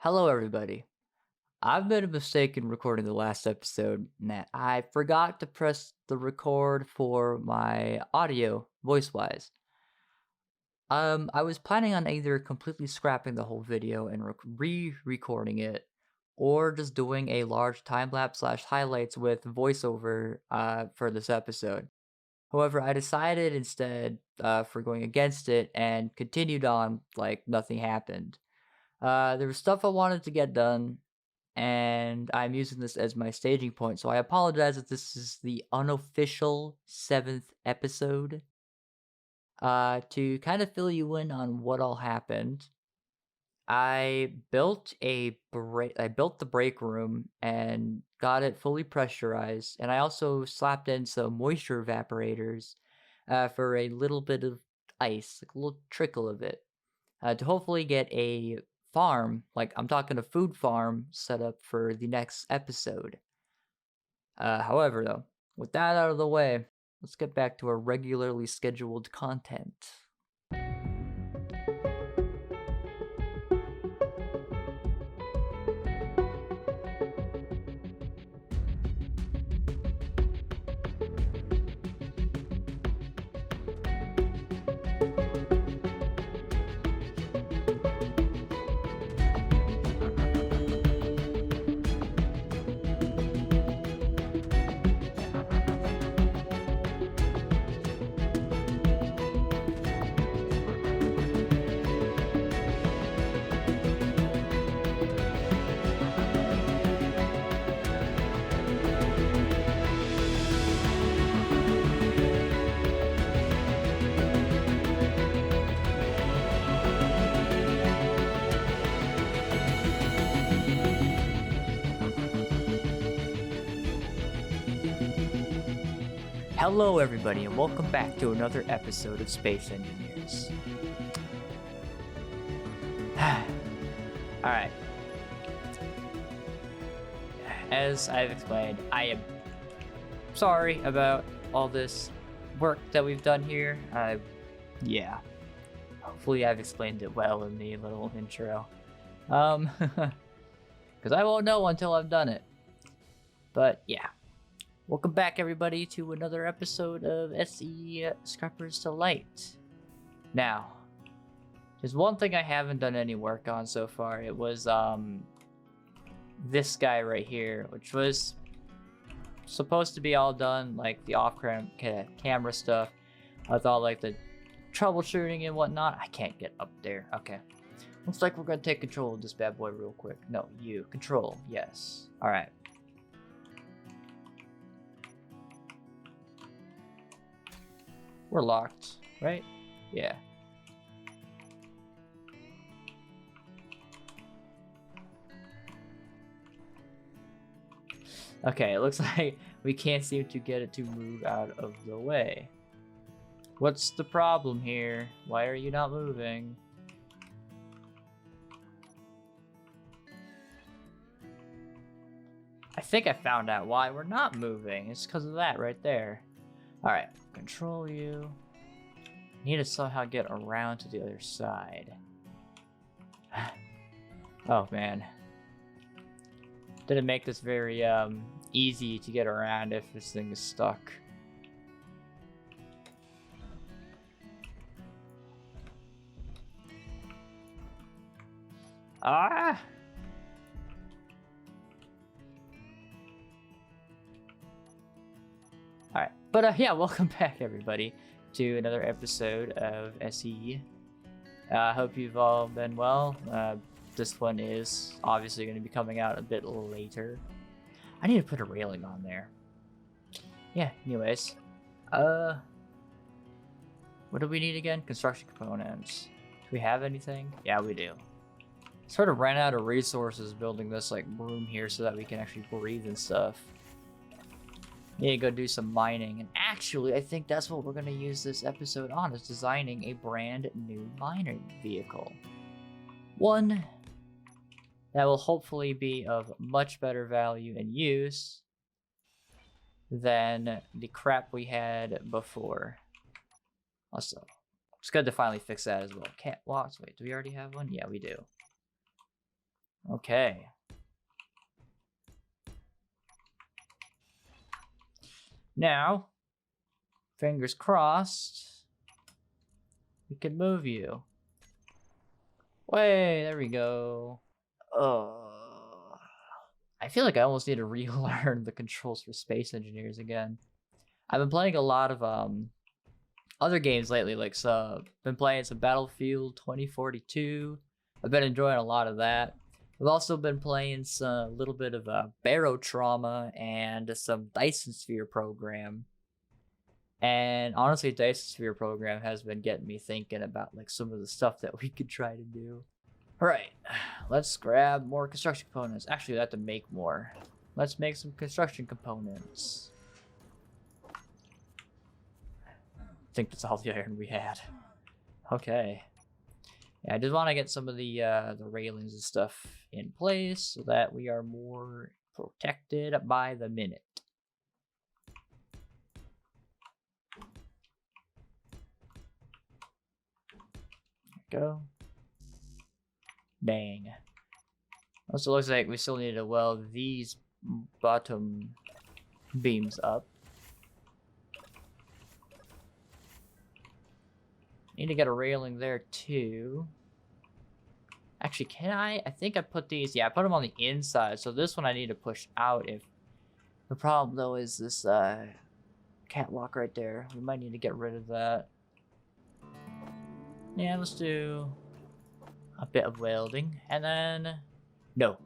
Hello, everybody. I've made a mistake in recording the last episode in that I forgot to press the record for my audio voice wise. I was planning on either completely scrapping the whole video and re-recording it, or just doing a large time lapse slash highlights with voiceover for this episode. However, I decided instead for going against it and continued on like nothing happened. There was stuff I wanted to get done, and I'm using this as my staging point. So I apologize if this is the unofficial seventh episode. To kind of fill you in on what all happened, I built the break room and got it fully pressurized, and I also slapped in some moisture evaporators for a little bit of ice, like a little trickle of it, to hopefully get a farm, like I'm talking a food farm, set up for the next episode. However, though, with that out of the way, let's get back to our regularly scheduled content. Hello, everybody, and welcome back to another episode of Space Engineers. Alright. As I've explained, I am sorry about all this work that we've done here. Yeah. Hopefully I've explained it well in the little intro. Because I won't know until I've done it. But yeah. Welcome back, everybody, to another episode of SE Scrappers to Light. Now, there's one thing I haven't done any work on so far. It was this guy right here, which was supposed to be all done, like the off-camera stuff. I thought like the troubleshooting and whatnot. I can't get up there. Okay. Looks like we're gonna take control of this bad boy real quick. No, you. Control. Yes. Alright. We're locked, right? Yeah. Okay, it looks like we can't seem to get it to move out of the way. What's the problem here? Why are you not moving? I think I found out why we're not moving. It's because of that right there. Alright, control you. Need to somehow get around to the other side. Oh man. Didn't make this very easy to get around if this thing is stuck. Ah! Alright, but yeah, welcome back everybody to another episode of SE. I hope you've all been well. This one is obviously going to be coming out a bit later. I need to put a railing on there. Yeah, anyways. What do we need again? Construction components. Do we have anything? Yeah, we do. Sort of ran out of resources building this like room here so that we can actually breathe and stuff. Need to go do some mining, and actually I think that's what we're going to use this episode on, is designing a brand new mining vehicle. One that will hopefully be of much better value and use than the crap we had before. Also, it's good to finally fix that as well. Catwalks, wait, do we already have one? Yeah, we do. Okay. Now, fingers crossed, we can move you. Way, there we go. I feel like I almost need to relearn the controls for Space Engineers again. I've been playing a lot of other games lately, like been playing some Battlefield 2042. I've been enjoying a lot of that. I've also been playing a little bit of Barotrauma and some Dyson Sphere program. And honestly, Dyson Sphere program has been getting me thinking about like some of the stuff that we could try to do. All right, let's grab more construction components. Actually, I have to make more. Let's make some construction components. I think that's all the iron we had. Okay. Yeah, I just want to get some of the railings and stuff in place so that we are more protected by the minute. There we go. Dang. Also looks like we still need to weld these bottom beams up. Need to get a railing there too. Actually, can I? I think I put these, yeah, I put them on the inside. So this one I need to push out. If the problem though is this catwalk right there. We might need to get rid of that. Yeah, let's do a bit of welding. And then, no,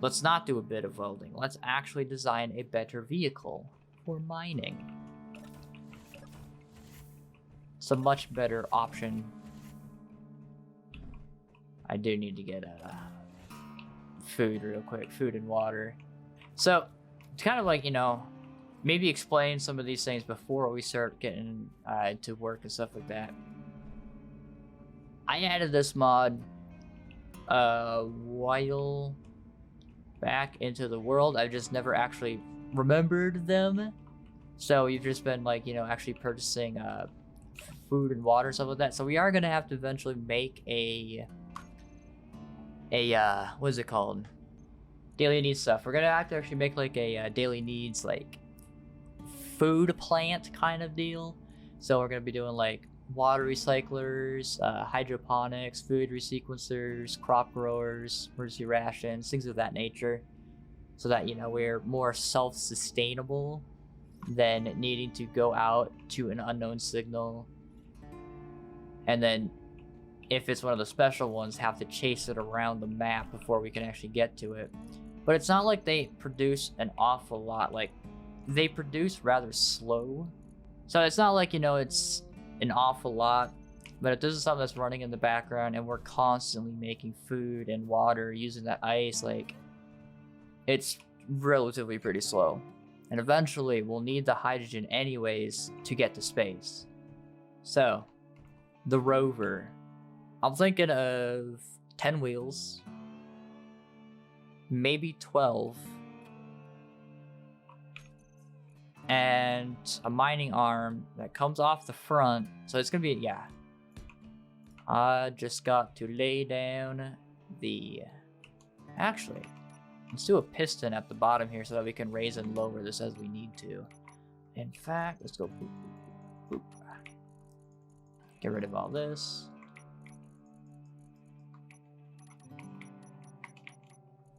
let's not do a bit of welding. Let's actually design a better vehicle for mining. It's a much better option. I do need to get food real quick, food and water. So it's kind of like, you know, maybe explain some of these things before we start getting to work and stuff like that. I added this mod a while back into the world. I've just never actually remembered them. So we've just been like, you know, actually purchasing food and water, stuff like that. So we are gonna have to eventually make a what is it called? Daily needs stuff. We're gonna have to actually make like a daily needs like food plant kind of deal. So we're gonna be doing like water recyclers, hydroponics, food resequencers, crop growers, emergency rations, things of that nature, so that, you know, we're more self-sustainable than needing to go out to an unknown signal and then, if it's one of the special ones, have to chase it around the map before we can actually get to it. But it's not like they produce an awful lot. Like, they produce rather slow. So it's not like, you know, it's an awful lot. But if this is something that's running in the background and we're constantly making food and water using that ice, like, it's relatively pretty slow. And eventually we'll need the hydrogen anyways to get to space. So, the rover. I'm thinking of 10 wheels, maybe 12, and a mining arm that comes off the front. So it's gonna be, yeah. I just got to lay down the, actually, let's do a piston at the bottom here so that we can raise and lower this as we need to. In fact, let's go boop, boop, boop. Get rid of all this.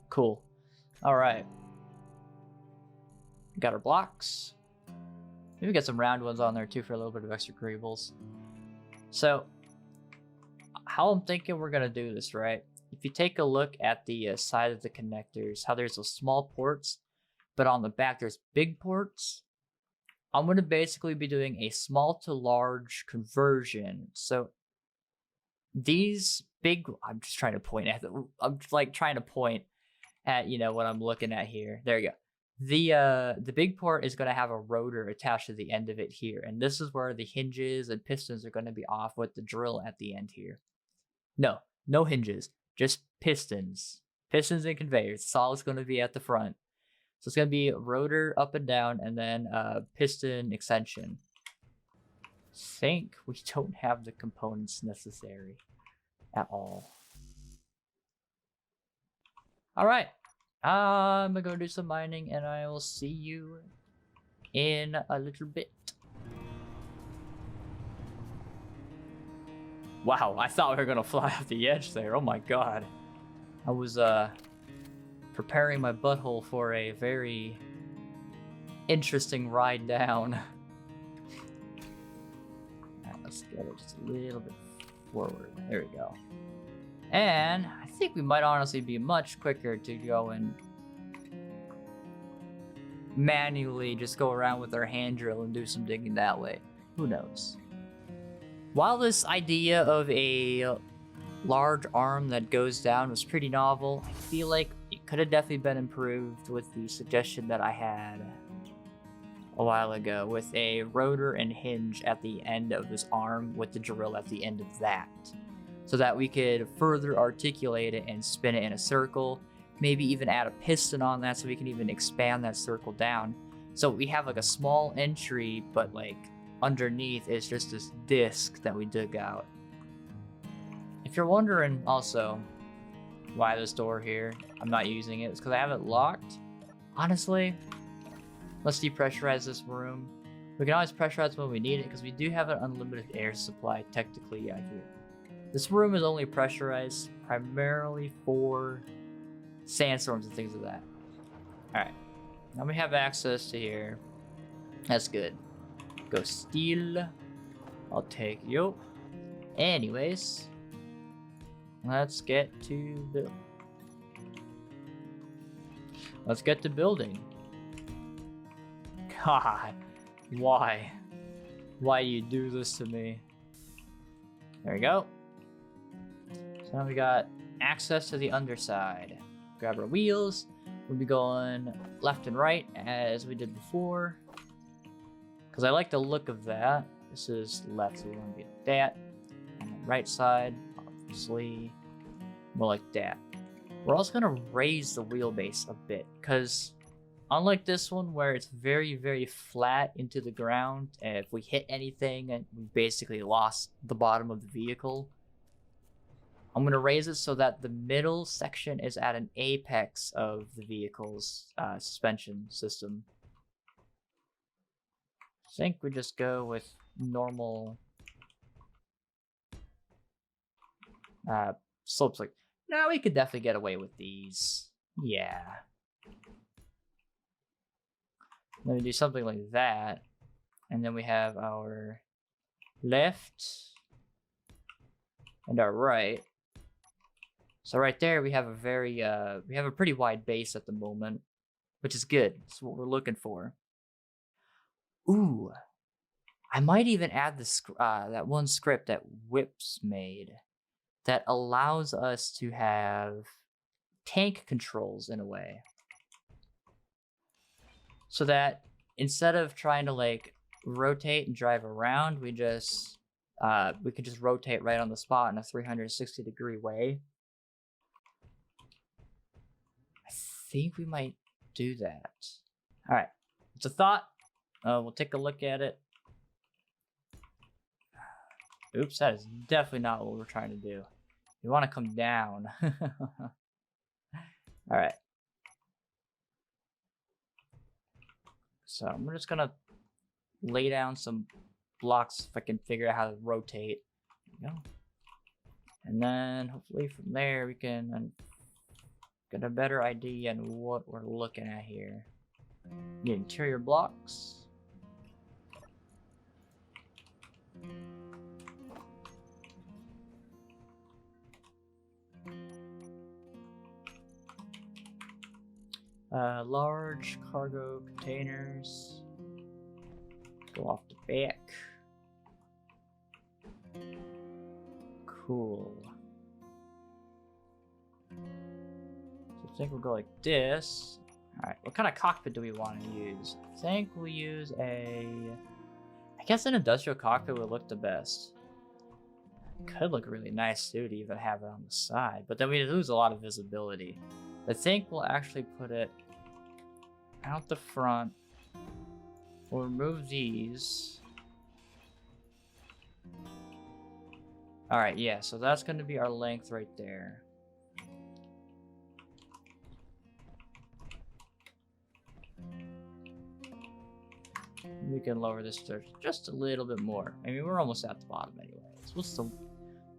Cool. All right. Got our blocks. Maybe get some round ones on there too for a little bit of extra variables. So, how I'm thinking we're gonna do this, right? If you take a look at the side of the connectors, how there's those small ports, but on the back there's big ports. I'm gonna basically be doing a small to large conversion. So these big, I'm just trying to point at them. I'm like trying to point at, you know, what I'm looking at here. There you go. The big port is going to have a rotor attached to the end of it here, and this is where the hinges and pistons are going to be off with the drill at the end here. No hinges, just pistons and conveyors. That's all it's going to be at the front. So it's going to be rotor up and down, and then piston extension. Think we don't have the components necessary at all. Alright. I'm gonna go do some mining and I will see you in a little bit. Wow, I thought we were gonna fly off the edge there. Oh my god. I was preparing my butthole for a very interesting ride down. Alright, let's get it just a little bit forward. There we go. And I think we might honestly be much quicker to go and manually just go around with our hand drill and do some digging that way. Who knows? While this idea of a large arm that goes down was pretty novel, I feel like it could have definitely been improved with the suggestion that I had a while ago with a rotor and hinge at the end of this arm with the drill at the end of that, so that we could further articulate it and spin it in a circle, maybe even add a piston on that so we can even expand that circle down. So we have like a small entry, but like underneath is just this disc that we dug out. If you're wondering also why this door here, I'm not using it, it's because I have it locked. Honestly, let's depressurize this room. We can always pressurize when we need it because we do have an unlimited air supply technically out here. This room is only pressurized primarily for sandstorms and things like that. Alright, now we have access to here. That's good. Go steel. I'll take you. Anyways, let's get to build. Let's get to building. God, why? Why do you do this to me? There we go. So now we got access to the underside. Grab our wheels. We'll be going left and right as we did before, because I like the look of that. This is left, so we want to be like that. And the right side, obviously, more like that. We're also going to raise the wheelbase a bit, because unlike this one where it's very, very flat into the ground, and if we hit anything, and we basically lost the bottom of the vehicle, I'm going to raise it so that the middle section is at an apex of the vehicle's suspension system. I think we just go with normal slopes. Like, no, we could definitely get away with these. Yeah. Then we do something like that, and then we have our left and our right. So right there we have a very we have a pretty wide base at the moment, which is good. That's what we're looking for. Ooh, I might even add the that one script that Whips made that allows us to have tank controls in a way, so that instead of trying to like rotate and drive around, we could just rotate right on the spot in a 360-degree way. I think we might do that. All right, it's a thought. We'll take a look at it. Oops, that is definitely not what we're trying to do. We want to come down. All right. So we're just gonna lay down some blocks if I can figure out how to rotate. There we go. And then hopefully from there we can get a better idea on what we're looking at here. The interior blocks. Large cargo containers. Go off the back. Cool. So I think we'll go like this. Alright, what kind of cockpit do we want to use? I think we'll use I guess an industrial cockpit would look the best. Could look really nice too to even have it on the side, but then we lose a lot of visibility. I think we'll actually put it out the front. We'll remove these. Alright, yeah, so that's going to be our length right there. We can lower this to just a little bit more. I mean, we're almost at the bottom anyways.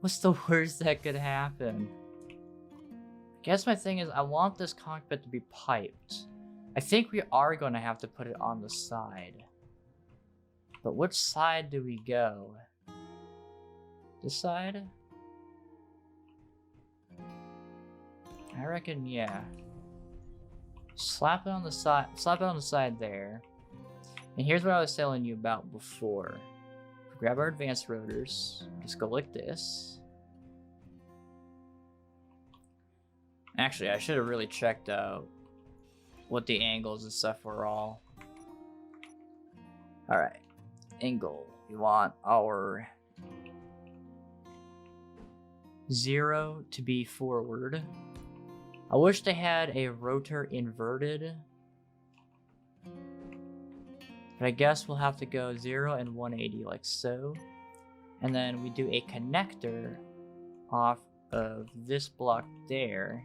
What's the worst that could happen? I guess my thing is I want this cockpit to be piped. I think we are going to have to put it on the side. But which side do we go? This side? I reckon, yeah. Slap it on the side there. And here's what I was telling you about before. Grab our advanced rotors. Just go like this. Actually, I should have really checked out what the angles and stuff were all. Alright. Angle. We want our 0 to be forward. I wish they had a rotor inverted. But I guess we'll have to go 0 and 180 like so. And then we do a connector off of this block there.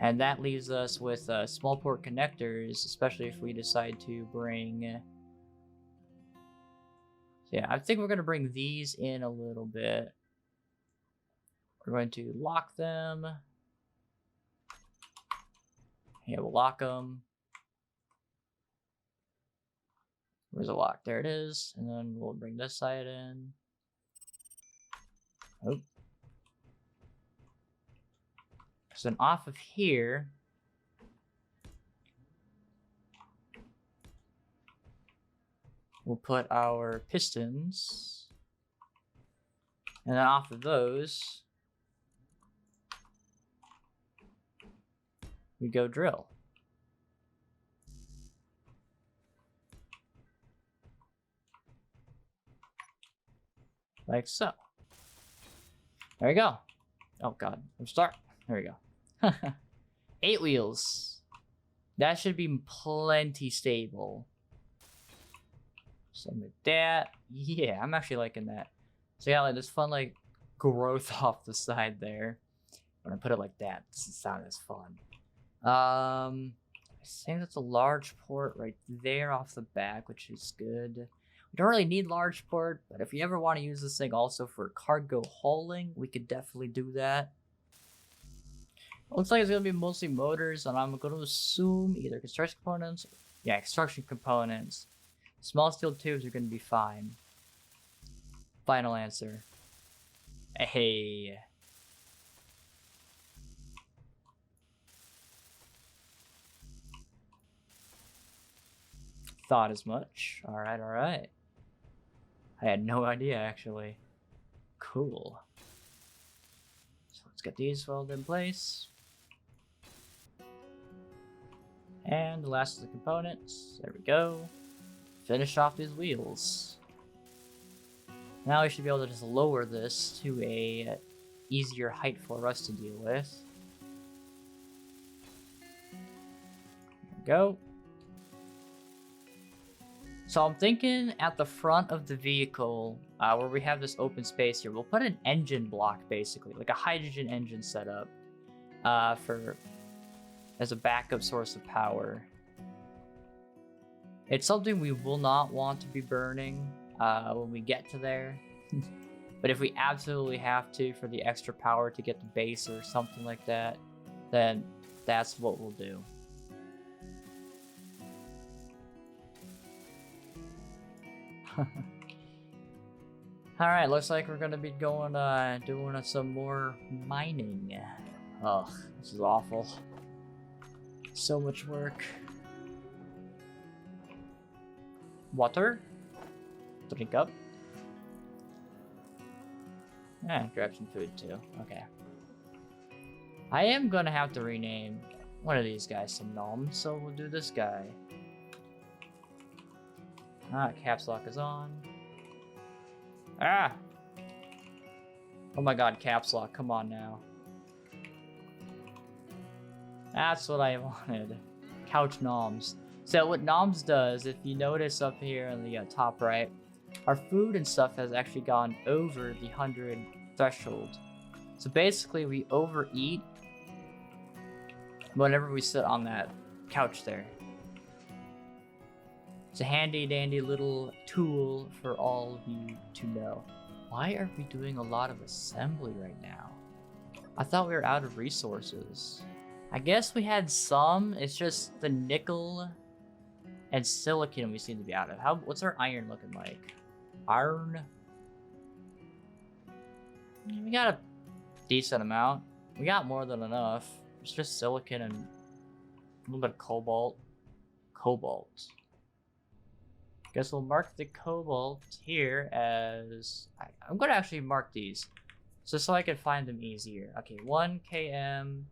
And that leaves us with small port connectors, especially if we decide to bring... Yeah, I think we're going to bring these in a little bit. We're going to lock them. Yeah, we'll lock them. Where's the lock? There it is. And then we'll bring this side in. Oh. So then off of here, we'll put our pistons. And then off of those, we go drill. Like so. There we go. Oh god, I'm stuck. There we go. 8 wheels. That should be plenty stable. Something like that. Yeah, I'm actually liking that. So yeah, like this fun like growth off the side there. When I put it like that, it doesn't sound as fun. I think that's a large port right there off the back, which is good. We don't really need large port, but if you ever want to use this thing also for cargo hauling, we could definitely do that. Looks like it's going to be mostly motors, and I'm going to assume either construction components. Yeah, construction components. Small steel tubes are going to be fine. Final answer. Hey. Thought as much. Alright, alright. I had no idea, actually. Cool. So let's get these welded in place. And the last of the components. There we go. Finish off these wheels. Now we should be able to just lower this to a easier height for us to deal with. There we go. So I'm thinking at the front of the vehicle, where we have this open space here, we'll put an engine block basically, like a hydrogen engine setup, as a backup source of power. It's something we will not want to be burning when we get to there. But if we absolutely have to for the extra power to get the base or something like that, then that's what we'll do. Alright, looks like we're gonna be going doing some more mining. Ugh, this is awful. So much work. Water? Drink up. Grab some food too. Okay. I am gonna have to rename one of these guys to Nom, so we'll do this guy. Caps lock is on. Ah! Oh my god, caps lock, come on now. That's what I wanted. Couch Noms. So what Noms does, if you notice up here in the top right, our food and stuff has actually gone over the 100 threshold. So basically we overeat whenever we sit on that couch there. It's a handy dandy little tool for all of you to know. Why are we doing a lot of assembly right now? I thought we were out of resources. I guess we had some, it's just the nickel and silicon we seem to be out of. What's our iron looking like? Iron? We got a decent amount. We got more than enough. It's just silicon and a little bit of cobalt. Cobalt. Guess we'll mark the cobalt here as... I'm going to actually mark these just so I can find them easier. Okay, 1 km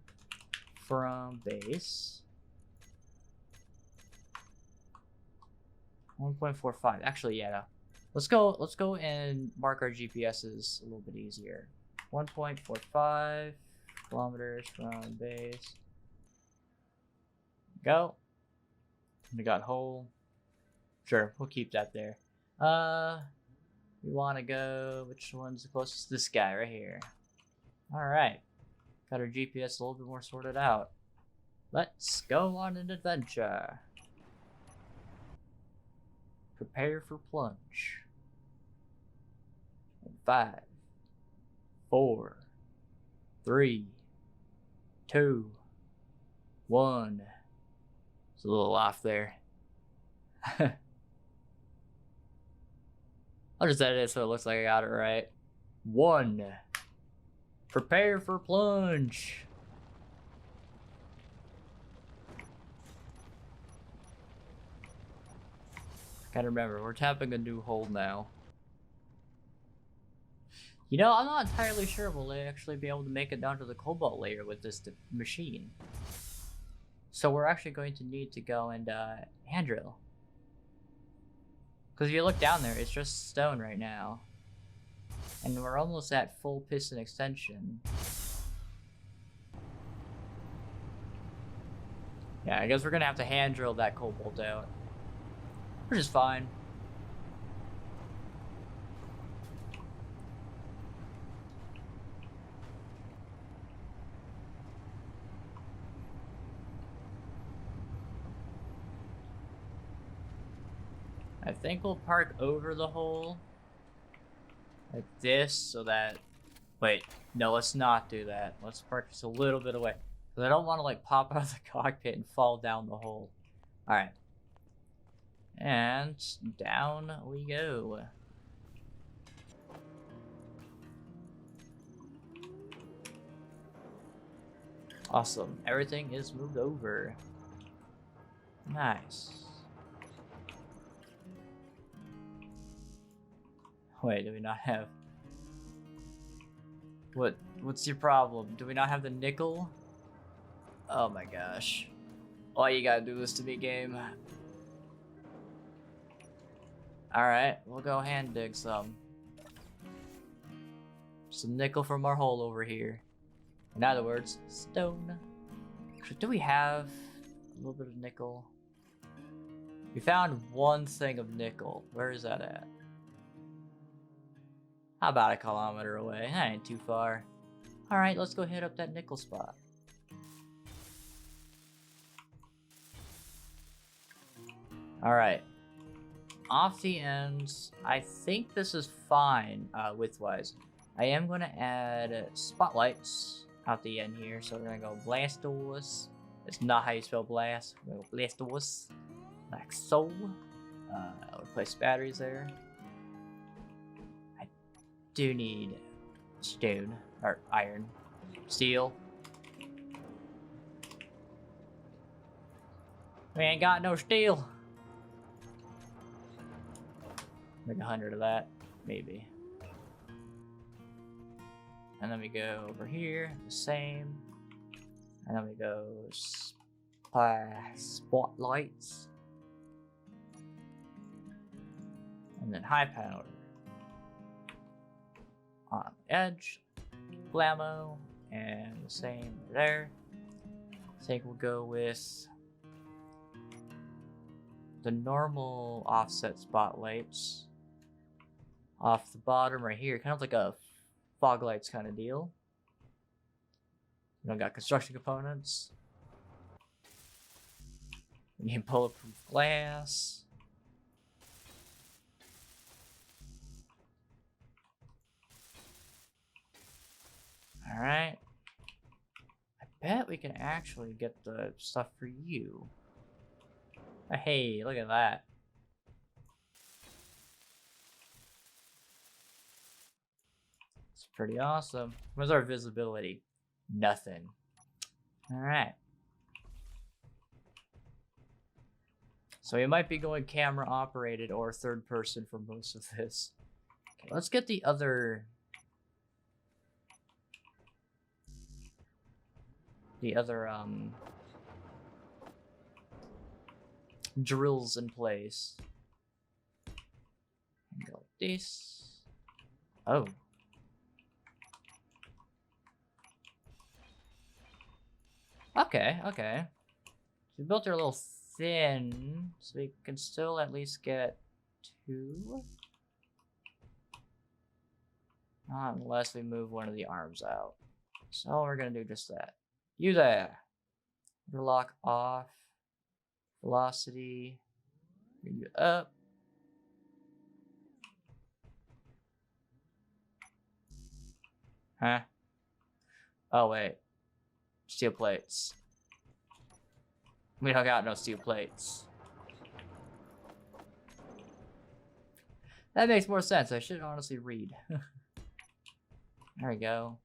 from base. 1.45. Actually, yeah. No. Let's go and mark our GPSs a little bit easier. 1.45 kilometers from base. Go. We got hole. Sure, we'll keep that there. We want to go... Which one's the closest? This guy right here. Alright. Got our GPS a little bit more sorted out. Let's go on an adventure. Prepare for plunge. 5, 4, 3, 2, 1. It's a little off there. I'll just edit it so it looks like I got it right. 1. Prepare for plunge. Gotta remember, we're tapping a new hole now. You know, I'm not entirely sure we'll actually be able to make it down to the cobalt layer with this machine. So we're actually going to need to go and hand drill. Because if you look down there, it's just stone right now. And we're almost at full piston extension. Yeah, I guess we're gonna have to hand drill that cobalt out. Which is fine. I think we'll park over the hole like this so that... Wait, no, let's not do that. Let's park just a little bit away. Because I don't want to like pop out of the cockpit and fall down the hole. Alright. And down we go. Awesome. Everything is moved over. Nice. Wait, do we not have... What's your problem? Do we not have the nickel? Oh my gosh. Why you gotta do this to me, game? Alright, we'll go hand dig some. Some nickel from our hole over here. In other words, stone. So do we have a little bit of nickel? We found one thing of nickel. Where is that at? How about a kilometer away? That ain't too far. Alright, let's go hit up that nickel spot. Alright. Off the ends, I think this is fine width-wise. I am going to add spotlights out the end here. So we're going to go Blastos. It's not how you spell blast. We'll go Blastos. Like so. I'll replace batteries there. Do need stone or iron, steel. We ain't got no steel. Make 100 of that, maybe. And then we go over here, the same. And then we go spotlights. And then high power. On the edge, blammo, and the same there. I think we'll go with the normal offset spotlights off the bottom right here, kind of like a fog lights kind of deal. We don't got construction components. We need bulletproof glass. Alright. I bet we can actually get the stuff for you. Hey, look at that. It's pretty awesome. What's our visibility? Nothing. Alright. So we might be going camera operated or third person for most of this. Okay, let's get the other... drills in place. And go like this. Oh. Okay, okay. So we built her a little thin, so we can still at least get 2. Not unless we move one of the arms out. So we're gonna do just that. You there. Interlock off. Velocity. Bring you up. Huh? Oh wait. Steel plates. We don't got no steel plates. That makes more sense. I should honestly read. There we go.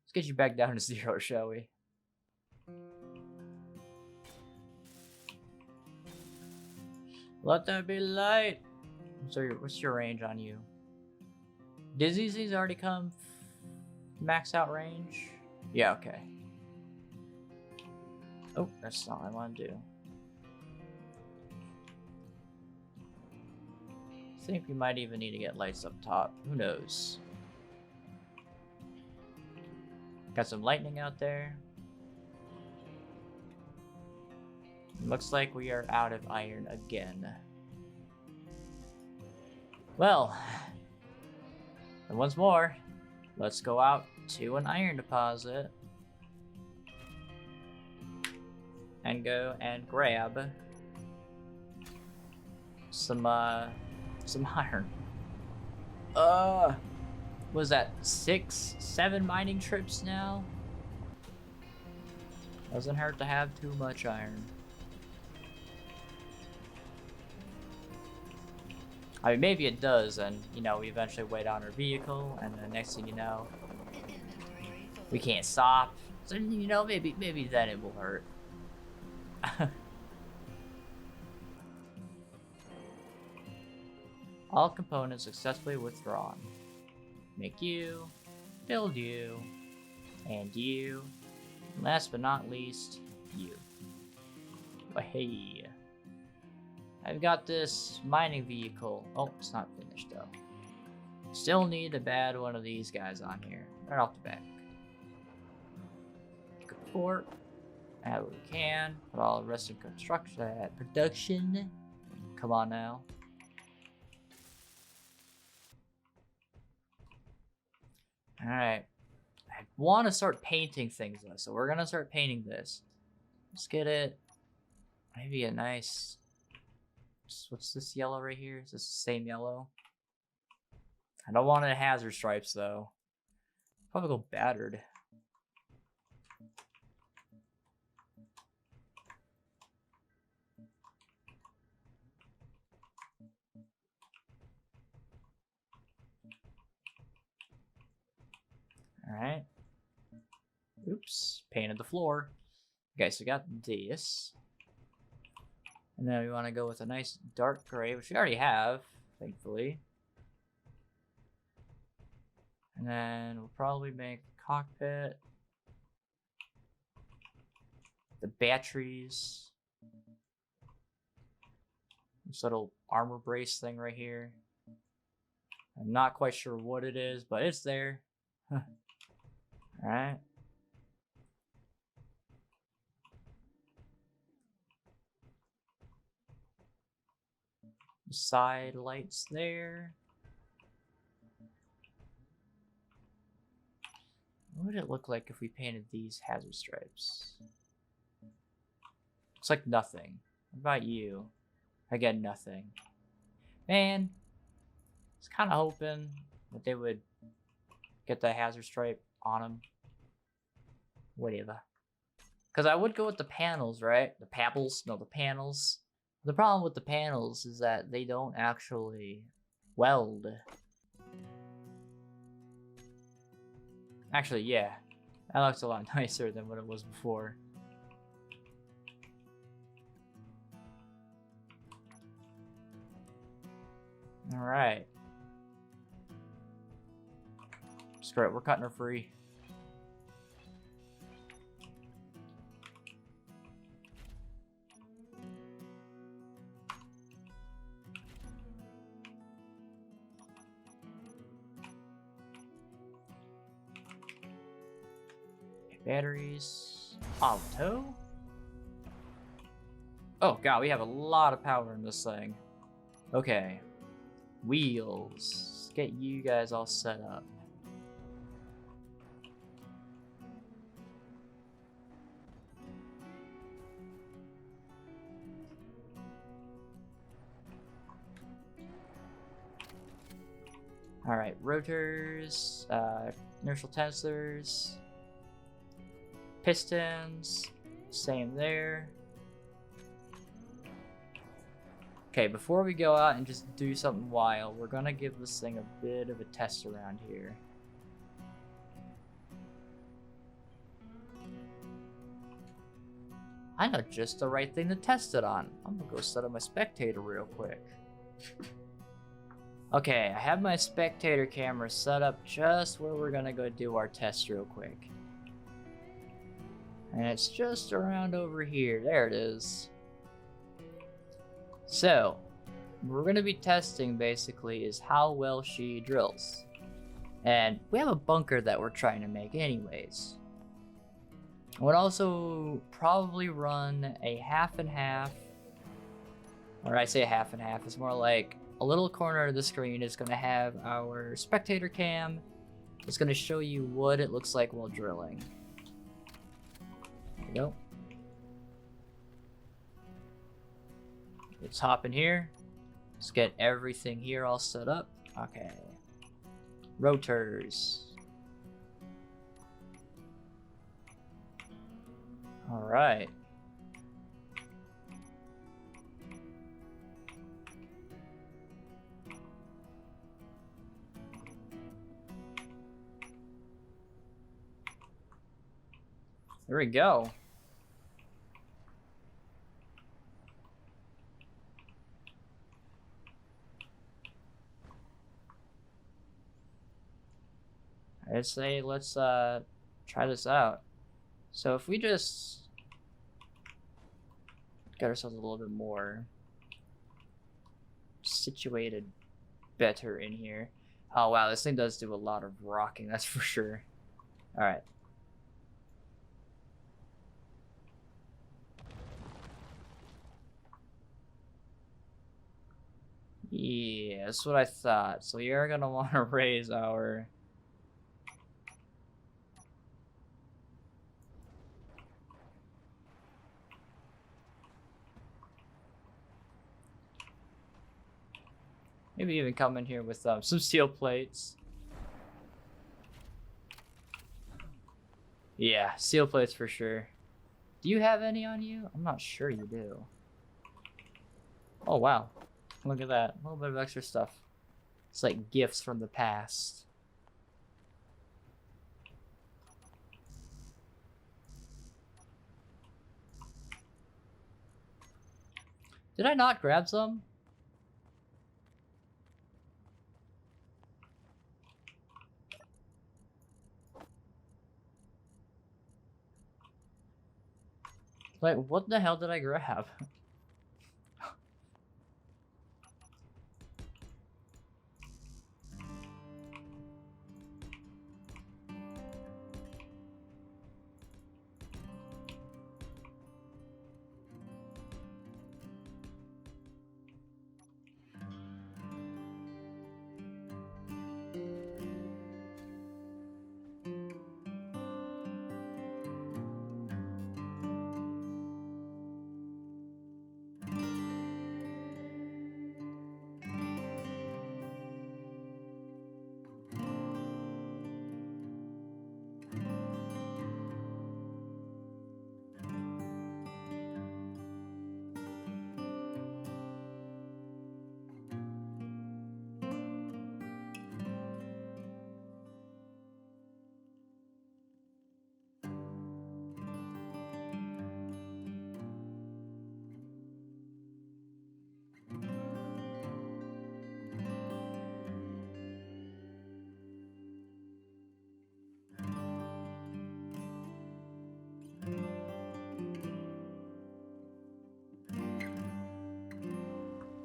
Let's get you back down to 0, shall we? Let there be light. So what's your range on you? Dizzy's already come max out range? Yeah, okay. Oh, that's not what I want to do. I think we might even need to get lights up top. Who knows? Got some lightning out there. Looks like we are out of iron again. Well, and once more, let's go out to an iron deposit and go and grab some iron. Was that 6, 7 mining trips now? Doesn't hurt to have too much iron. I mean, maybe it does, and, you know, we eventually weigh down our vehicle, and the next thing you know, we can't stop. So, you know, maybe then it will hurt. All components successfully withdrawn. Make you, build you, and you, and last but not least, you. But hey, I've got this mining vehicle. Oh, it's not finished though. Still need to add one of these guys on here, right off the back. Good port. Add what we can. Put all the rest in construction, production. Come on now. Alright. I want to start painting things though, so we're gonna start painting this. Let's get it. Maybe a nice... What's this yellow right here? Is this the same yellow? I don't want a hazard stripes though. Probably go battered. Alright. Oops. Painted the floor. Okay, so we got this. And then we want to go with a nice dark gray, which we already have, thankfully. And then we'll probably make the cockpit. The batteries. This little armor brace thing right here. I'm not quite sure what it is, but it's there. Alright. Side lights there. What would it look like if we painted these hazard stripes? Looks like nothing. What about you? Again, nothing. Man, I was kind of hoping that they would get the hazard stripe on them. Whatever. Because I would go with the panels, right? The pebbles? No, the panels. The problem with the panels is that they don't actually weld. Actually, yeah. That looks a lot nicer than what it was before. Alright. Screw it, we're cutting her free. Batteries. Auto? Oh god, we have a lot of power in this thing. Okay. Wheels. Let's get you guys all set up. Alright, rotors, inertial tensors, pistons, same there. Okay, before we go out and just do something wild, we're gonna give this thing a bit of a test around here. I know just the right thing to test it on. I'm gonna go set up my spectator real quick. Okay, I have my spectator camera set up just where we're gonna go do our test real quick. And it's just around over here. There it is. So, what we're gonna be testing basically is how well she drills. And we have a bunker that we're trying to make anyways. I would also probably run a half and half. Or I say half and half, it's more like a little corner of the screen is going to have our spectator cam. It's going to show you what it looks like while drilling. There we go. Let's hop in here. Let's get everything here all set up. Okay. Rotors. Alright. There we go. I'd say let's try this out. So if we just get ourselves a little bit more situated better in here. Oh wow, this thing does do a lot of rocking, that's for sure. Alright. Yeah, that's what I thought. So you're gonna want to raise our... Maybe even come in here with some steel plates. Yeah, steel plates for sure. Do you have any on you? I'm not sure you do. Oh wow. Look at that. A little bit of extra stuff. It's like gifts from the past. Did I not grab some? Like, what the hell did I grab?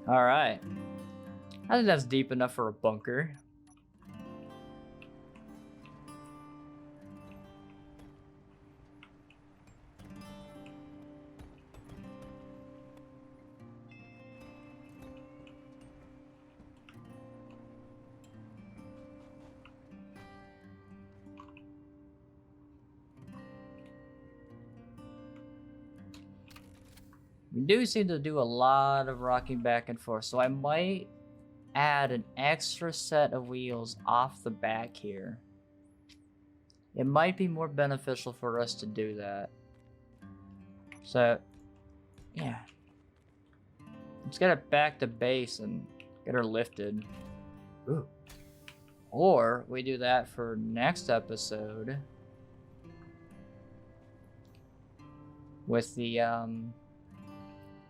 All right. I think that's deep enough for a bunker. We do seem to do a lot of rocking back and forth, so I might add an extra set of wheels off the back here. It might be more beneficial for us to do that. So, yeah. Let's get it back to base and get her lifted. Ooh. Or we do that for next episode with the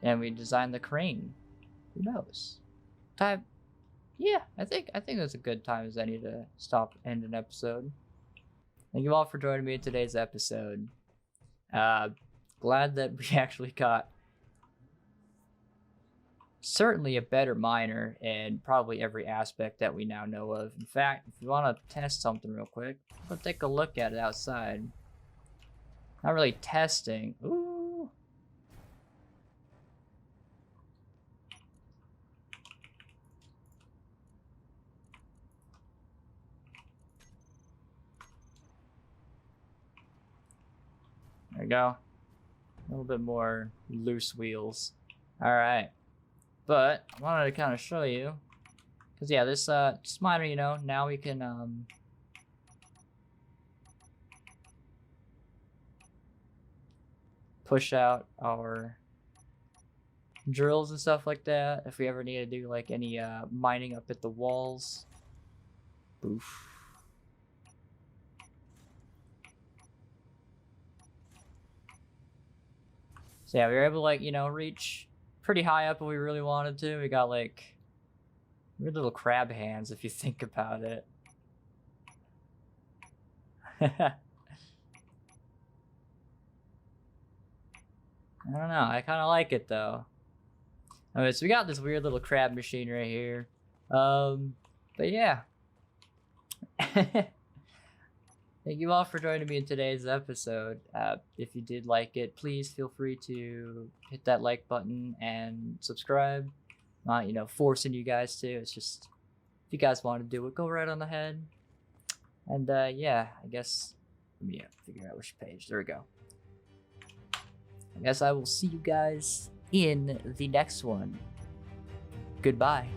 and we design the crane. Who knows? Time. Yeah, I think that's a good time as any to end an episode. Thank you all for joining me in today's episode. Glad that we actually got certainly a better miner in probably every aspect that we now know of. In fact, if you want to test something real quick, let's take a look at it outside. Not really testing. Ooh. There we go. A little bit more loose wheels. Alright. But I wanted to kind of show you. Because yeah, this miner, you know, now we can push out our drills and stuff like that. If we ever need to do like any mining up at the walls. Boof. So yeah, we were able to like, you know, reach pretty high up if we really wanted to. We got like weird little crab hands if you think about it. I don't know. I kind of like it though. Okay, so we got this weird little crab machine right here. But yeah. Thank you all for joining me in today's episode. If you did like it, please feel free to hit that like button and subscribe. Not, you know, forcing you guys to. It's just, if you guys want to do it, go right on ahead. And yeah, I guess, let me figure out which page. There we go. I guess I will see you guys in the next one. Goodbye.